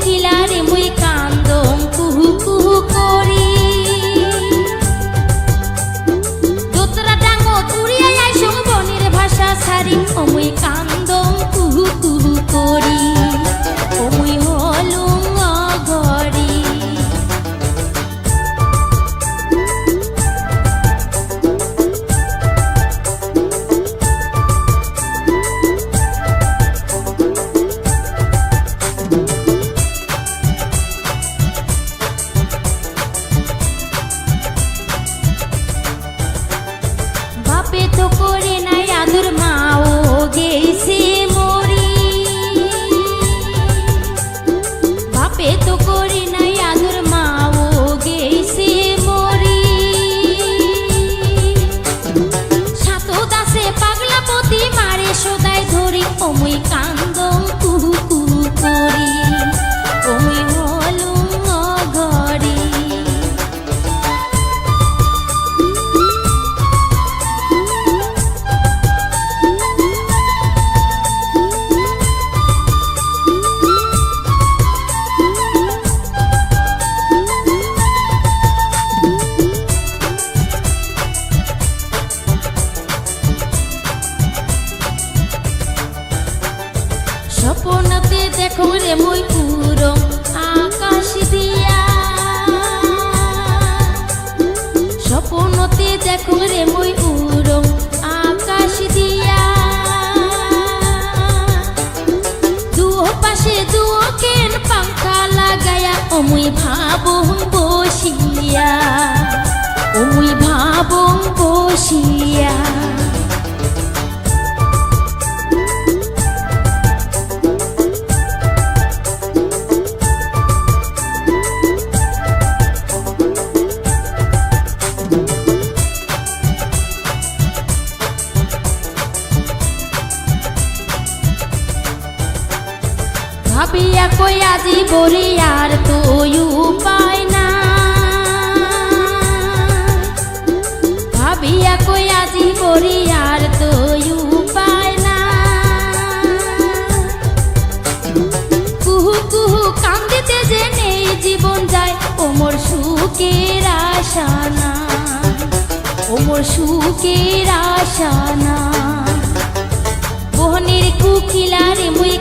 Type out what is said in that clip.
কুকিলারে মুই কান্দম কুহু কুহু করি দোতরা ডাঙ্গো তুড়িয়া আইসং বনের ভাষা সারি ও মুই কান্দম কুহু কুহু করি ও মুই হলুম অঘরি বাপে তো করে নাই আদর মাও গেছে মরি বাপে তো করে নাই আদর মাও গেছে মরি সাতো দাসে পাগলা পতি মারে সদাই ধরি ও মুই কান্দম কুহু কুহু করি ও মুই হলুম অঘরি স্বপ্নতে দেখো রে মুই উড়ং আকাশ দিয়া স্বপ্নতে দেখো রে মুই উড়ং আকাশ দিয়া দুও পাশে দুও কেন পাঙ্খা লাগায়া ও মুই ভাবং বসিয়া ও মুই ভাবং বসিয়া ভাবিয়া কই আজি বলি আর তো উপায় না ভাবিয়া কই আজি বলি আর তো উপায় না কুহু কুহু কান্দিতে যে নেই জীবন যায় ও মোর সুখের আশা না ও মোর সুখের আশা না বহনের কুকিলারে মুই